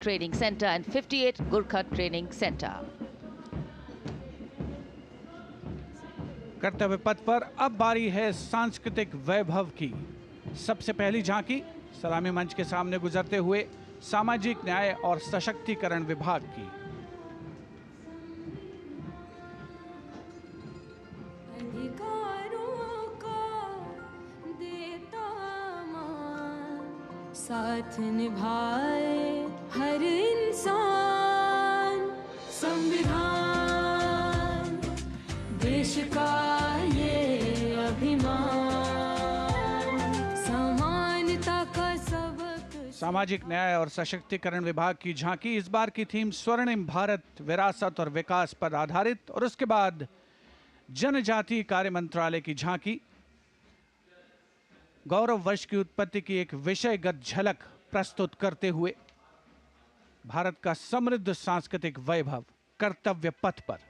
Training Center and 58 Gurkha Training Center. कर्तव्य पथ पर अब बारी है सांस्कृतिक वैभव की। सबसे पहली झांकी सलामी मंच के सामने गुजरते हुए सामाजिक न्याय और सशक्तिकरण विभाग की। अधिकारों का देता मान, साथ निभाए हर इंसान। संविधान देश का ये अभिमान, समानता का सबक। सामाजिक न्याय और सशक्तिकरण विभाग की झांकी इस बार की थीम स्वर्णिम भारत, विरासत और विकास पर आधारित, और उसके बाद जनजातीय कार्य मंत्रालय की झांकी गौरव वर्ष की उत्पत्ति की एक विषयगत झलक प्रस्तुत करते हुए भारत का समृद्ध सांस्कृतिक वैभव कर्तव्य पथ पर।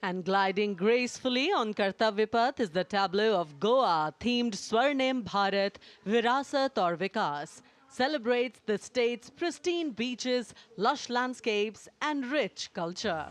And gliding gracefully on Kartavya Path is the tableau of Goa, themed Swarnim Bharat, Virasat aur Vikas. Celebrates the state's pristine beaches, lush landscapes and rich culture.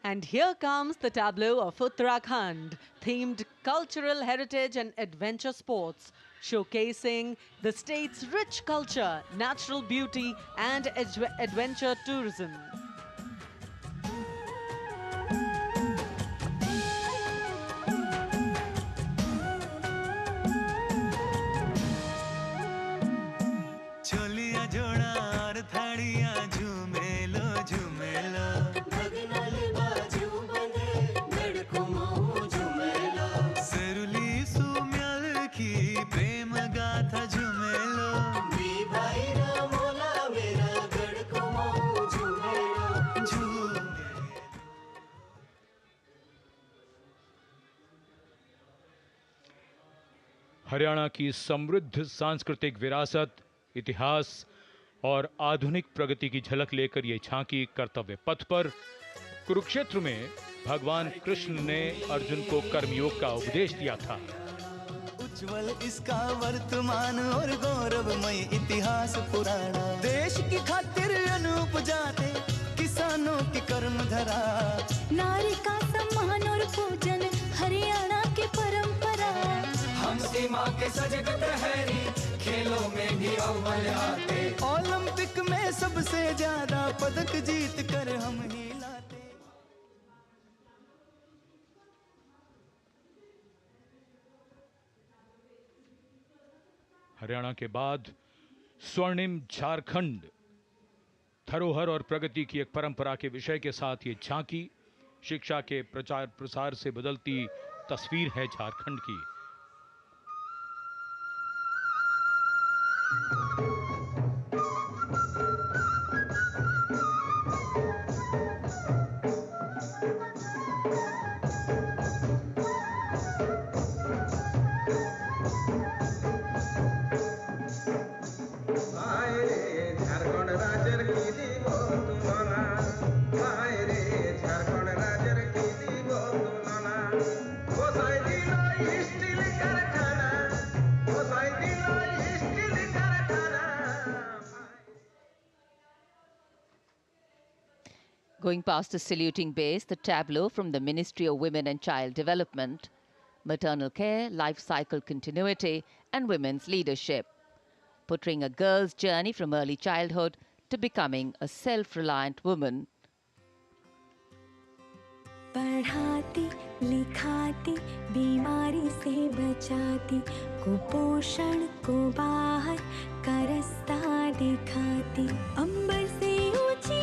And here comes the tableau of Uttarakhand, themed cultural heritage and adventure sports, showcasing the state's rich culture, natural beauty and adventure tourism. Haryana की समृद्ध सांस्कृतिक विरासत, इतिहास और आधुनिक प्रगति की झलक लेकर ये झांकी कर्तव्य पथ पर। कुरुक्षेत्र में भगवान कृष्ण ने अर्जुन को कर्मयोग का उपदेश दिया था। उज्जवल इसका वर्तमान और गौरवमय इतिहास पुराना, देश की खातिर अनूप जाते किसानों की कर्म धरा, नारी का सम्मान और पूजन हरियाणा की परंपरा। हम सीमा के सजग प्रहरी, खेलों में भी अव्वल आते, ओलंपिक में सबसे ज्यादा पदक जीत कर हम ही लाते। हरियाणा के बाद स्वर्णिम झारखंड, धरोहर और प्रगति की एक परंपरा के विषय के साथ ये झांकी शिक्षा के प्रचार प्रसार से बदलती तस्वीर है झारखंड की। Going past the saluting base, the tableau from the Ministry of Women and Child Development, maternal care, life cycle continuity, and women's leadership, portraying a girl's journey from early childhood to becoming a self-reliant woman. पढ़ाती लिखाती बीमारी से बचाती कुपोषण को बाहर का रास्ता दिखाती अंबर से ऊंची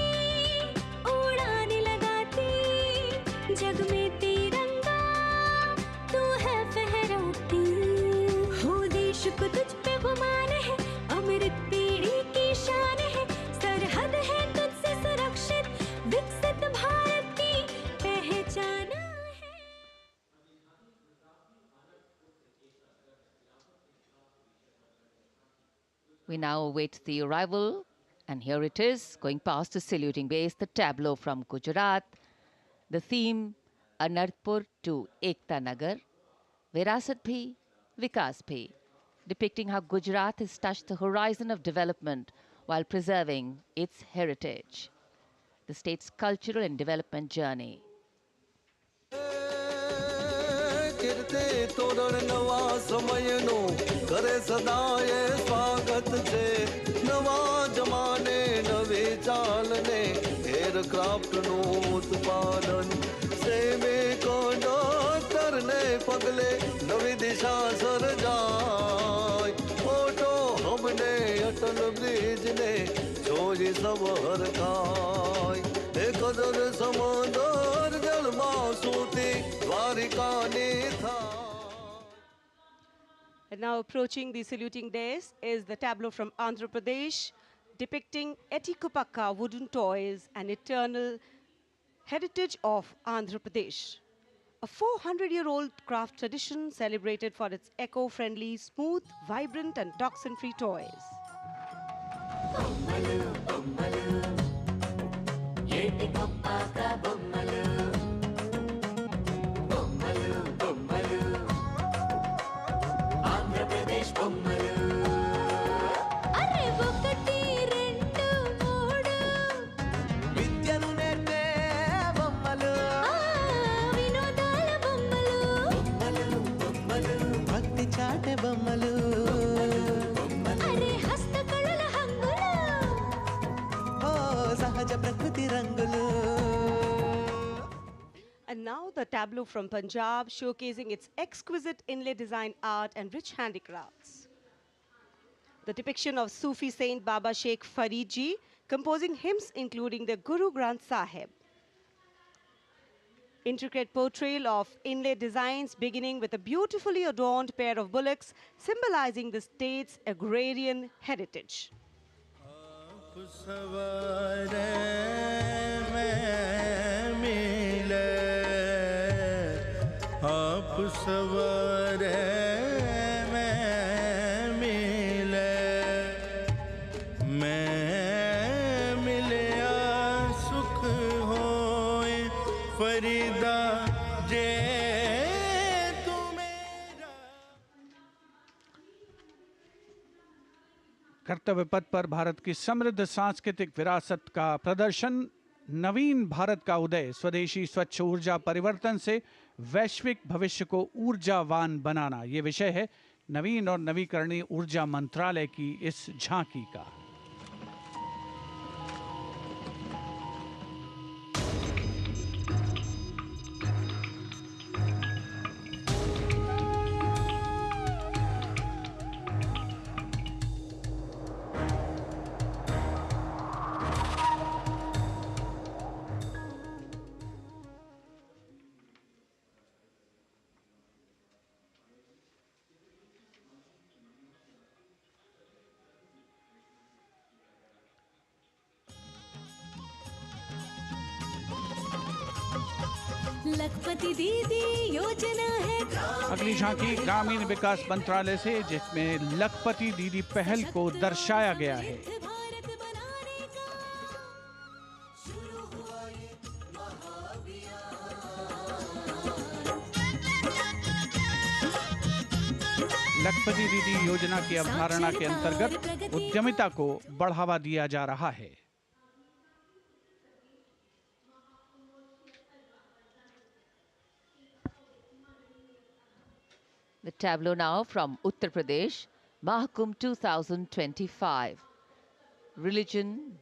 उड़ान लगाती जग में तिरंगा तू है फहराती हो देश को तुझ पे गुमान है अमृत पीढ़ी की शान है सरहद है तुझसे सुरक्षित विकसित भारत की पहचान है। We now await the arrival, and here it is, going past the saluting base, the tableau from Gujarat, the theme Anarpur to Ekta Nagar, Virasat Bhi, Vikas Bhi, depicting how Gujarat has touched the horizon of development while preserving its heritage, the state's cultural and development journey. Kirti Toran નવા સમયનો કરે સદાય સ્વાગત છે નવા જમાને નવી ચાલને એરક્રાફ્ટનું ઉત્પાદન સેમે કંડક્ટરને પગલે નવી દિશા સર્જાય ઓટો હબને અટલ બ્રિજને જોઈ સબ હરખાય એ કદર સમંદર જળમાં સૂતી And now approaching the saluting dais is the tableau from Andhra Pradesh, depicting Etikopakka wooden toys, an eternal heritage of Andhra Pradesh. A 400-year-old craft tradition celebrated for its eco-friendly, smooth, vibrant and toxin-free toys. అరే ఒకటి రెండు మూడు విద్యను నేర్పే బొమ్మలు వినోదాల బొమ్మలు బొమ్మలు భక్తి చాటే బొమ్మలు అరే హస్తకళల హంగులు ఓ సహజ ప్రకృతి రంగులు. And now the tableau from Punjab, showcasing its exquisite inlay design art and rich handicrafts. The depiction of Sufi saint Baba Sheikh Farid Ji, composing hymns including the Guru Granth Sahib. Intricate portrayal of inlay designs beginning with a beautifully adorned pair of bullocks, symbolizing the state's agrarian heritage. आप सवारे मैं मिले सुख होए फरीदा जे तू मेरा. कर्तव्य पथ पर भारत की समृद्ध सांस्कृतिक विरासत का प्रदर्शन, नवीन भारत का उदय, स्वदेशी स्वच्छ ऊर्जा परिवर्तन से वैश्विक भविष्य को ऊर्जावान बनाना, ये विषय है नवीन और नवीकरणीय ऊर्जा मंत्रालय की इस झांकी का। लखपति दीदी योजना है अगली झांकी ग्रामीण विकास मंत्रालय से, जिसमें लखपति दीदी पहल को दर्शाया गया है। भारत बनाने का शुरू हुआ ये लखपति दीदी योजना की अवधारणा के अंतर्गत उद्यमिता को बढ़ावा दिया जा रहा है। The tableau now from Uttar Pradesh, Mahakumbh 2025. Religion,